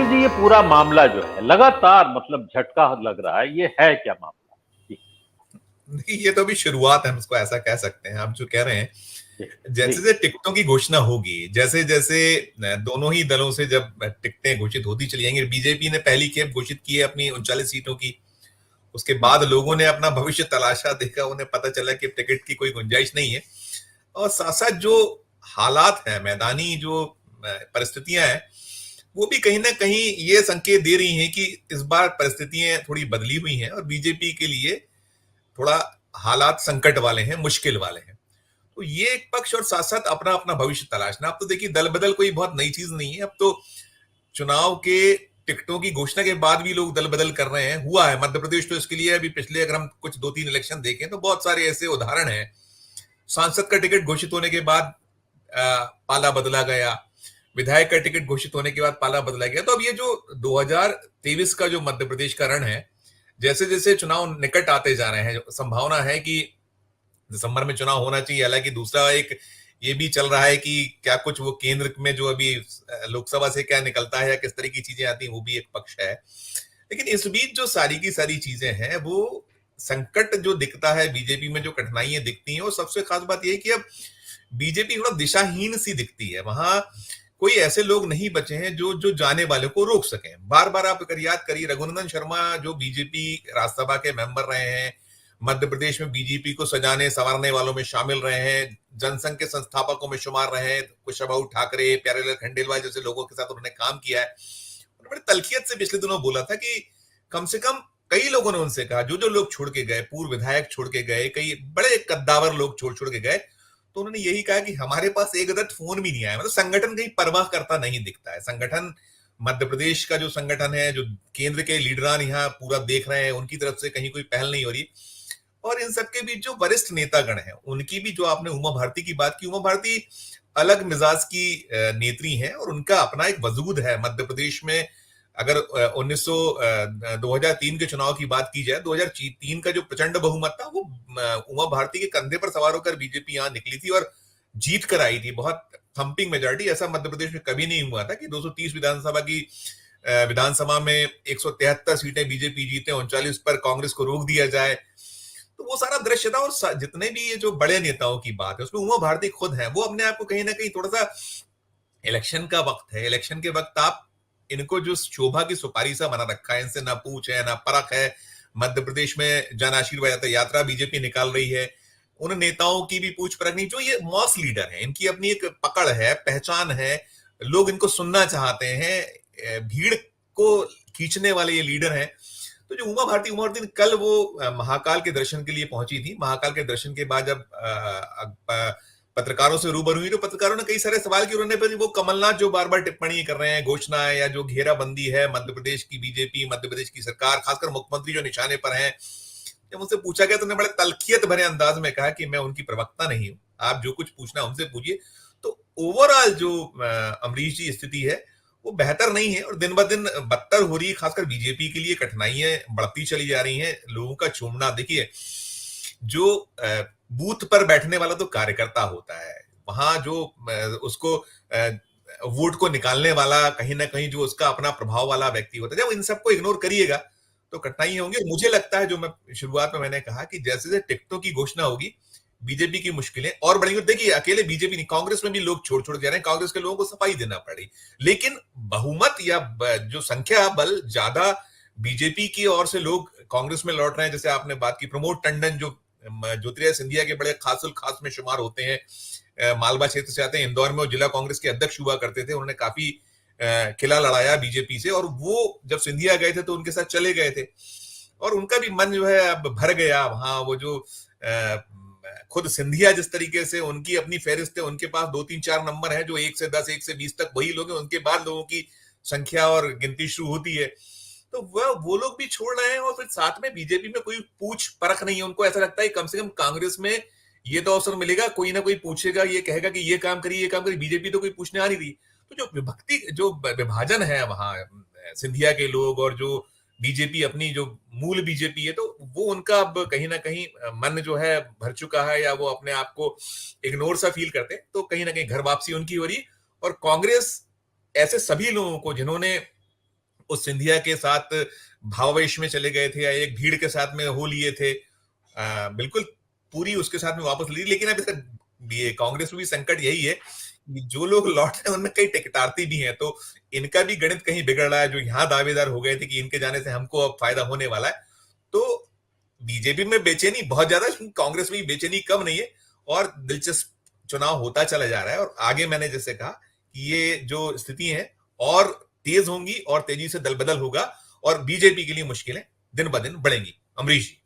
जी, ये पूरा मामला जो है लगातार मतलब झटका लग रहा है, ये है क्या मामला? जी। नहीं, ये तो अभी शुरुआत है, हम इसको ऐसा कह सकते हैं। आप जो कह रहे हैं, जी। जी। जैसे जैसे टिकटों की घोषणा होगी, जैसे जैसे दोनों ही दलों से जब टिकटें घोषित होती चली जाएंगी, बीजेपी ने पहली खेप घोषित की है अपनी 39 सीटों की। उसके हम्म। बाद लोगों ने अपना भविष्य तलाशा, देखा, उन्हें पता चला कि टिकट की कोई गुंजाइश नहीं है। और साथ साथ जो हालात है, मैदानी जो परिस्थितियां हैं, वो भी कहीं ना कहीं ये संकेत दे रही हैं कि इस बार परिस्थितियां थोड़ी बदली हुई हैं और बीजेपी के लिए थोड़ा हालात संकट वाले हैं, मुश्किल वाले हैं। तो ये एक पक्ष, और साथ साथ अपना अपना भविष्य तलाशना। अब तो देखिए, दल बदल कोई बहुत नई चीज नहीं है। अब तो चुनाव के टिकटों की घोषणा के बाद भी लोग दल बदल कर रहे हैं। हुआ है मध्य प्रदेश तो इसके लिए, अभी पिछले अगर हम कुछ 2-3 इलेक्शन देखें तो बहुत सारे ऐसे उदाहरण हैं। सांसद का टिकट घोषित होने के बाद पाला बदला गया, विधायक का टिकट घोषित होने के बाद पाला बदला गया। तो अब ये जो 2023 का जो मध्य प्रदेश का रण है, जैसे जैसे चुनाव निकट आते जा रहे हैं, संभावना है कि दिसंबर में चुनाव होना चाहिए। हालांकि दूसरा एक ये भी चल रहा है कि क्या कुछ वो केंद्र में जो अभी लोकसभा से क्या निकलता है या किस तरह की चीजें आती हैं, वो भी एक पक्ष है। लेकिन इस बीच जो सारी की सारी चीजें हैं, वो संकट जो दिखता है बीजेपी में, जो कठिनाइयां दिखती हैं, और सबसे खास बात यह है कि अब बीजेपी थोड़ा दिशाहीन सी दिखती है। वहां कोई ऐसे लोग नहीं बचे हैं जो जो जाने वाले को रोक सकें। बार बार आप अगर याद करिए, रघुनंदन शर्मा जो बीजेपी राज्यसभा के मेंबर रहे हैं, मध्य प्रदेश में बीजेपी को सजाने संवारने वालों में शामिल रहे हैं, जनसंघ के संस्थापकों में शुमार रहे हैं, कुशाभाऊ ठाकरे, प्यारेलाल खंडेलवाल जैसे लोगों के साथ उन्होंने काम किया है। उन्होंने बड़ी तलखियत से पिछले दिनों बोला था कि कम से कम, कई लोगों ने उनसे कहा, जो जो लोग छोड़ के गए, पूर्व विधायक छोड़ के गए, कई बड़े कद्दावर लोग छोड़ छोड़ के गए, तो उन्होंने यही कहा कि हमारे पास एक अदद फोन भी नहीं आया। मतलब संगठन कहीं परवाह करता नहीं दिखता है। संगठन, मध्य प्रदेश का जो संगठन है, जो केंद्र के लीडरान यहाँ पूरा देख रहे हैं, उनकी तरफ से कहीं कोई पहल नहीं हो रही। और इन सबके बीच जो वरिष्ठ नेतागण हैं, उनकी भी, जो आपने उमा भारती की बात की, उमा भारती अलग मिजाज की नेत्री हैं और उनका अपना एक वजूद है मध्य प्रदेश में। अगर 2003 के चुनाव की बात की जाए, 2003 का जो प्रचंड बहुमत था, वो उमा भारती के कंधे पर सवार होकर बीजेपी यहां निकली थी और जीत कर आई थी, बहुत थंपिंग मेजॉरिटी। ऐसा मध्य प्रदेश में कभी नहीं हुआ था कि 230 विधानसभा में 173 सीटें बीजेपी जीते, 39 पर कांग्रेस को रोक दिया जाए। तो वो सारा दृश्य था। और जितने भी ये जो बड़े नेताओं की बात है, उसमें उमा भारती खुद है। वो अपने आप को कहीं ना कहीं थोड़ा सा, इलेक्शन का वक्त है, इलेक्शन के वक्त आप इनको जो शोभा की सुपारी सा बना रखा है, इनसे ना पूछ है ना परख है। मध्य प्रदेश में जन आशीर्वाद यात्रा बीजेपी निकाल रही है, उन नेताओं की भी पूछ परख नहीं। जो ये मॉस लीडर है, इनकी अपनी एक पकड़ है, पहचान है, लोग इनको सुनना चाहते हैं, भीड़ को खींचने वाले ये लीडर हैं। तो जो उमा भारती कल वो महाकाल के दर्शन के लिए पहुंची थी। महाकाल के दर्शन के बाद जब पत्रकारों से रूबरू हुई, तो पत्रकारों ने कई सारे सवाल किए उन्होंने पर। वो कमलनाथ जो बार बार टिप्पणी कर रहे हैं, घोषणा है या जो घेराबंदी है मध्य प्रदेश की, बीजेपी मध्य प्रदेश की सरकार, खासकर मुख्यमंत्री जो निशाने पर हैं, जब उनसे पूछा गया तो उन्होंने बड़े तलखियत भरे अंदाज में कहा कि मैं उनकी प्रवक्ता नहीं हूं, आप जो कुछ पूछना उनसे पूछिए। तो ओवरऑल जो अमरीश जी स्थिति है, वो बेहतर नहीं है और दिन ब दिन बदतर हो रही है। खासकर बीजेपी के लिए कठिनाइयां बढ़ती चली जा रही हैं। लोगों का चूमना देखिए, जो बूथ पर बैठने वाला तो कार्यकर्ता होता है, वहां जो उसको वोट को निकालने वाला, कहीं ना कहीं जो उसका अपना प्रभाव वाला व्यक्ति होता है, जब इन सबको इग्नोर करिएगा तो कठिनाई होंगी। मुझे लगता है, जो मैं शुरुआत में मैंने कहा, कि जैसे जैसे टिकटों की घोषणा होगी, बीजेपी की मुश्किलें और बढ़ेंगी। देखिए, अकेले बीजेपी नहीं, कांग्रेस में भी लोग छोड़ छोड़ जा रहे हैं, कांग्रेस के लोगों को सफाई देना पड़ी। लेकिन बहुमत या जो संख्या बल ज्यादा बीजेपी की ओर से लोग कांग्रेस में लौट रहे हैं। जैसे आपने बात की प्रमोद टंडन, जो ज्योतिरादित्य सिंधिया के बड़े खास में शुमार होते हैं, मालवा क्षेत्र से आते हैं, इंदौर में वो जिला कांग्रेस के अध्यक्ष हुआ करते थे। उन्होंने काफी किला लड़ाया बीजेपी से, और वो जब सिंधिया गए थे तो उनके साथ चले गए थे, और उनका भी मन जो है अब भर गया वहां। वो जो खुद सिंधिया जिस तरीके से, उनकी अपनी फहरिस्त है, उनके पास 2-3-4 नंबर है, जो 1 से 10, 1 से 20 तक वही लोग हैं, उनके बाद लोगों की संख्या और गिनती शुरू होती है। तो वो लोग भी छोड़ रहे हैं, और फिर साथ में बीजेपी में कोई पूछ परख नहीं है। उनको ऐसा लगता है कम से कम कांग्रेस में ये तो अवसर मिलेगा, कोई ना कोई पूछेगा, ये कहेगा कि ये काम करिए, ये काम करिए। बीजेपी तो कोई पूछने आ नहीं रही। तो जो विभाजन है वहां, सिंधिया के लोग और जो बीजेपी अपनी जो मूल बीजेपी है, तो वो उनका अब कहीं ना कहीं मन जो है भर चुका है, या वो अपने आप को इग्नोर सा फील करते हैं। तो कहीं ना कहीं घर वापसी उनकी हो रही। और कांग्रेस ऐसे सभी लोगों को, जिन्होंने उस सिंधिया के साथ भावावेश में चले गए थे या एक भीड़ के साथ में हो लिए थे, बिल्कुल पूरी उसके साथ में वापस ली। लेकिन अब ये कांग्रेस में भी संकट यही है कि जो लोग लौट रहे हैं उनमें कई टिकटार्थी भी हैं, तो इनका भी गणित कहीं बिगड़ रहा है। जो यहाँ दावेदार हो गए थे कि इनके जाने से हमको अब फायदा होने वाला है, तो बीजेपी में बेचैनी बहुत ज्यादा, कांग्रेस में बेचैनी कम नहीं है, और दिलचस्प चुनाव होता चला जा रहा है। और आगे मैंने जैसे कहा कि ये जो स्थिति है और तेज होंगी और तेजी से दल बदल होगा, और बीजेपी के लिए मुश्किलें दिन ब दिन बढ़ेंगी। अमरीश जी।